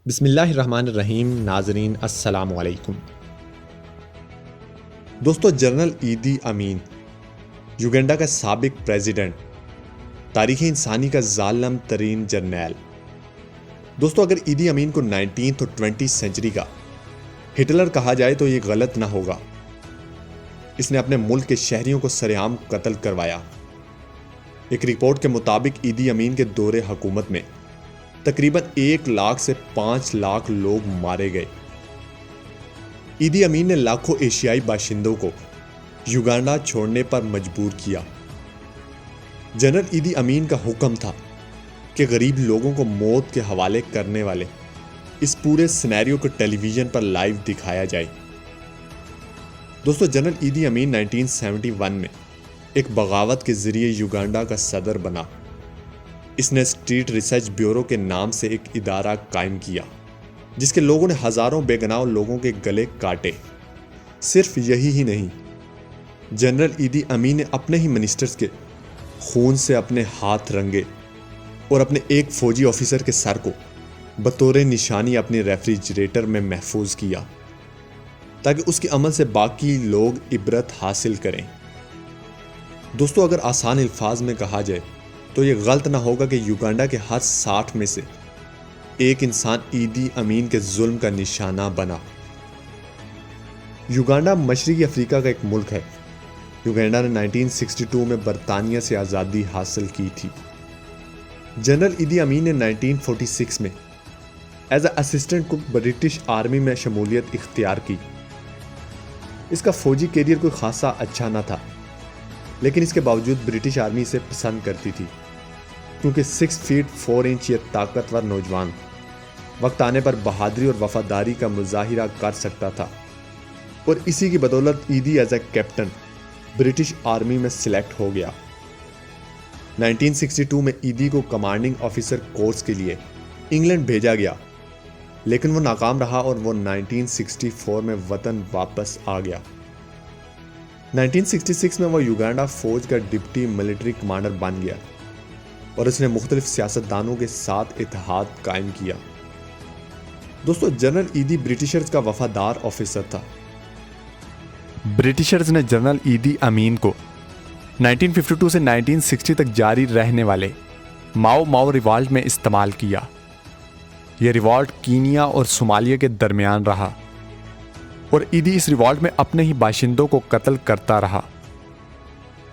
بسم اللہ الرحمن الرحیم. ناظرین السلام علیکم. دوستو، جنرل ایدی امین یوگنڈا کا سابق پریزیڈنٹ، تاریخ انسانی کا ظالم ترین جرنیل. دوستو، اگر ایدی امین کو 19 اور 20 سینچری کا ہٹلر کہا جائے تو یہ غلط نہ ہوگا. اس نے اپنے ملک کے شہریوں کو سرعام قتل کروایا. ایک رپورٹ کے مطابق ایدی امین کے دور حکومت میں تقریباً 1 لاکھ سے 5 لاکھ لوگ مارے گئے. ایدی امین نے لاکھوں ایشیائی باشندوں کو یوگانڈا چھوڑنے پر مجبور کیا. جنرل ایدی امین کا حکم تھا کہ غریب لوگوں کو موت کے حوالے کرنے والے اس پورے سینیریو کو ٹیلی ویژن پر لائیو دکھایا جائے. دوستو، جنرل ایدی امین 1971 میں ایک بغاوت کے ذریعے یوگانڈا کا صدر بنا. اس نے اسٹریٹ ریسرچ بیورو کے نام سے ایک ادارہ قائم کیا جس کے لوگوں نے ہزاروں بے گناہ لوگوں کے گلے کاٹے. صرف یہی ہی نہیں، جنرل ایدی امین نے اپنے ہی منسٹرز کے خون سے اپنے ہاتھ رنگے اور اپنے ایک فوجی آفیسر کے سر کو بطور نشانی اپنے ریفریجریٹر میں محفوظ کیا تاکہ اس کے عمل سے باقی لوگ عبرت حاصل کریں. دوستو، اگر آسان الفاظ میں کہا جائے تو یہ غلط نہ ہوگا کہ یوگانڈا کے ہر 60 میں سے ایک انسان ایدی امین کے ظلم کا نشانہ بنا. یوگانڈا مشرقی افریقہ کا ایک ملک ہے. یوگانڈا نے 1962 میں برطانیہ سے آزادی حاصل کی تھی. جنرل ایدی امین نے 1946 میں as a assistant cook British army میں شمولیت اختیار کی. اس کا فوجی کیریئر کوئی خاصا اچھا نہ تھا، لیکن اس کے باوجود برٹش آرمی اسے پسند کرتی تھی کیونکہ 6 فیٹ 4 انچ یہ طاقتور نوجوان وقت آنے پر بہادری اور وفاداری کا مظاہرہ کر سکتا تھا، اور اسی کی بدولت Idi as a captain British army میں سلیکٹ ہو گیا. 1962 میں ایدی کو کمانڈنگ آفیسر کورس کے لیے انگلینڈ بھیجا گیا، لیکن وہ ناکام رہا اور وہ 1964 میں وطن واپس آ گیا. 1966 میں وہ یوگانڈا فوج کا ڈپٹی ملٹری کمانڈر بن گیا اور اس نے مختلف سیاستدانوں کے ساتھ اتحاد قائم کیا. دوستو، جنرل ایدی برٹشرز کا وفادار آفیسر تھا. برٹشرز نے جنرل ایدی امین کو 1952 سے 1960 تک جاری رہنے والے ماؤ ریوالٹ میں استعمال کیا. یہ ریوالٹ کینیا اور صومالیہ کے درمیان رہا اور ایدی اس ریوالٹ میں اپنے ہی باشندوں کو قتل کرتا رہا.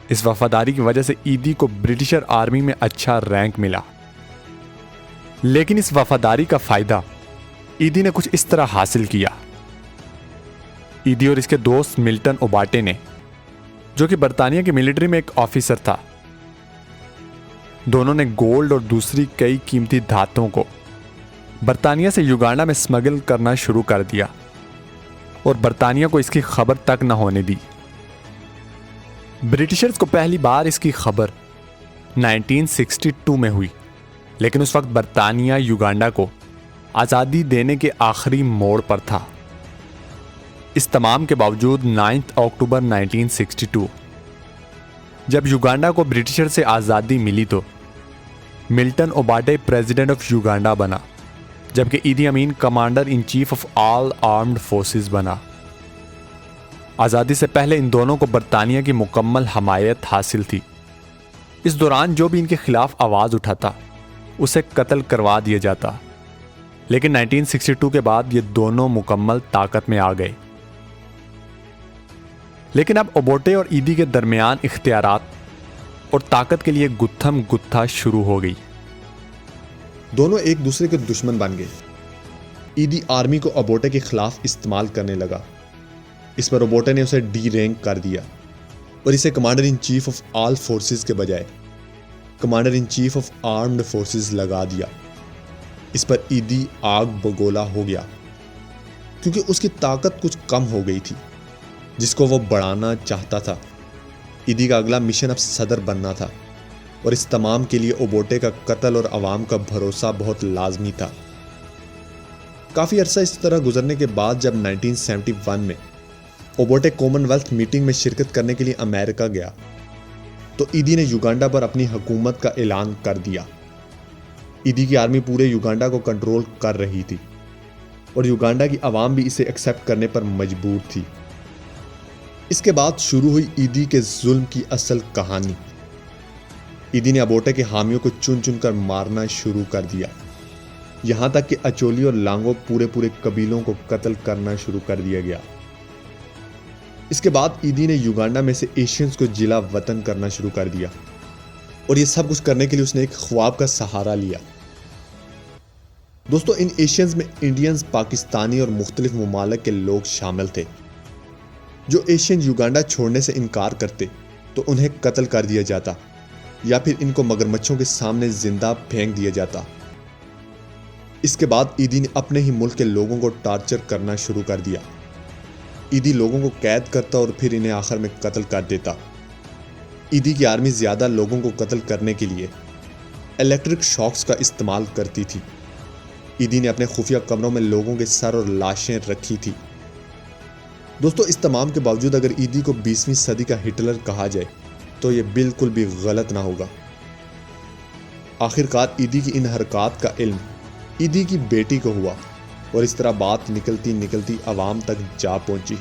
اس وفاداری کی وجہ سے ایدی کو برٹشر آرمی میں اچھا رینک ملا، لیکن اس وفاداری کا فائدہ ایدی نے کچھ اس طرح حاصل کیا. ایدی اور اس کے دوست ملٹن اوباٹے نے، جو کہ برطانیہ کی ملٹری میں ایک آفیسر تھا، دونوں نے گولڈ اور دوسری کئی قیمتی دھاتوں کو برطانیہ سے یوگانڈا میں اسمگل کرنا شروع کر دیا اور برطانیہ کو اس کی خبر تک نہ ہونے دی. برٹشرز کو پہلی بار اس کی خبر 1962 میں ہوئی، لیکن اس وقت برطانیہ یوگانڈا کو آزادی دینے کے آخری موڑ پر تھا. اس تمام کے باوجود 9 اکتوبر 1962 جب یوگانڈا کو برٹشر سے آزادی ملی تو Milton Obote president of Uganda بنا، جبکہ Idi Amin commander in chief of all armed forces بنا. آزادی سے پہلے ان دونوں کو برطانیہ کی مکمل حمایت حاصل تھی. اس دوران جو بھی ان کے خلاف آواز اٹھاتا اسے قتل کروا دیا جاتا، لیکن 1962 کے بعد یہ دونوں مکمل طاقت میں آ گئے. لیکن اب اوباٹے اور ایدی کے درمیان اختیارات اور طاقت کے لیے گتھم گتھا شروع ہو گئی. دونوں ایک دوسرے کے دشمن بن گئے. ایدی آرمی کو اوباٹے کے خلاف استعمال کرنے لگا. اس پر اوباٹے نے اسے ڈی رینک کر دیا اور اسے commander in chief of all forces کے بجائے commander in chief of armed forces لگا دیا. اس پر ایدی آگ بگولا ہو گیا کیونکہ اس کی طاقت کچھ کم ہو گئی تھی جس کو وہ بڑھانا چاہتا تھا. ایدی کا اگلا مشن اب صدر بننا تھا اور اس تمام کے لیے اوباٹے کا قتل اور عوام کا بھروسہ بہت لازمی تھا. کافی عرصہ اس طرح گزرنے کے بعد جب 1971 میں اوباٹے کامن ویلتھ میٹنگ میں شرکت کرنے کے لیے امریکہ گیا تو ایدی نے یوگانڈا پر اپنی حکومت کا اعلان کر دیا. ایدی کی آرمی پورے یوگانڈا کو کنٹرول کر رہی تھی اور یوگانڈا کی عوام بھی اسے ایکسیپٹ کرنے پر مجبور تھی۔ اس کے بعد شروع ہوئی ایدی کے ظلم کی اصل کہانی۔ ایدی نے ابوٹے کے حامیوں کو چن چن کر مارنا شروع کر دیا، یہاں تک کہ اچولی اور لانگو پورے قبیلوں کو قتل کرنا شروع کر دیا گیا۔ اس کے بعد ایدی نے یوگانڈا میں سے ایشینز کو جلا وطن کرنا شروع کر دیا، اور یہ سب کچھ کرنے کے لیے اس نے ایک خواب کا سہارا لیا۔ دوستو، ان ایشینز میں انڈینز، پاکستانی اور مختلف ممالک کے لوگ شامل تھے۔ جو ایشین یوگانڈا چھوڑنے سے انکار کرتے تو انہیں قتل کر دیا جاتا یا پھر ان کو مگرمچھوں کے سامنے زندہ پھینک دیا جاتا۔ اس کے بعد ایدی نے اپنے ہی ملک کے لوگوں کو ٹارچر کرنا شروع کر دیا۔ ایدی لوگوں کو قید کرتا اور پھر انہیں آخر میں قتل کر دیتا۔ ایدی کی آرمی زیادہ لوگوں کو قتل کرنے کے لیے الیکٹرک شاکس کا استعمال کرتی تھی۔ ایدی نے اپنے خفیہ کمروں میں لوگوں کے سر اور لاشیں رکھی تھی۔ دوستو، اس تمام کے باوجود اگر ایدی کو 20ویں صدی کا ہٹلر کہا جائے تو یہ بالکل بھی غلط نہ ہوگا۔ آخرکار ایدی کی ان حرکات کا علم ایدی کی بیٹی کو ہوا، اور اس طرح بات نکلتی نکلتی عوام تک جا پہنچی۔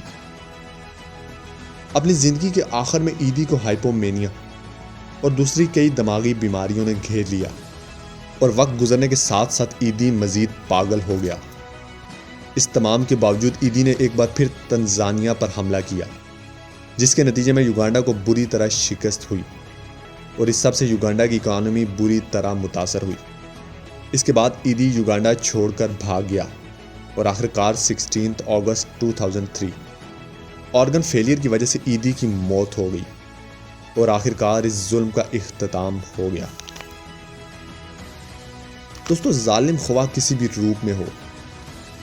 اپنی زندگی کے آخر میں ایدی کو ہائپومینیا اور دوسری کئی دماغی بیماریوں نے گھیر لیا، اور وقت گزرنے کے ساتھ ساتھ ایدی مزید پاگل ہو گیا۔ اس تمام کے باوجود ایدی نے ایک بار پھر تنزانیہ پر حملہ کیا، جس کے نتیجے میں یوگانڈا کو بری طرح شکست ہوئی، اور اس سب سے یوگانڈا کی اکانومی بری طرح متاثر ہوئی۔ اس کے بعد ایدی یوگانڈا چھوڑ کر بھاگ گیا، اور آخرکار 16 اگست 2003 آرگن فیلئر کی وجہ سے ایدی کی موت ہو گئی، اور آخرکار اس ظلم کا اختتام ہو گیا۔ دوستو، ظالم خواہ کسی بھی روپ میں ہو،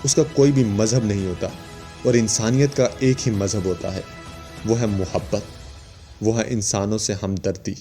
اس کا کوئی بھی مذہب نہیں ہوتا، اور انسانیت کا ایک ہی مذہب ہوتا ہے، وہ ہے محبت، وہ ہے انسانوں سے ہمدردی۔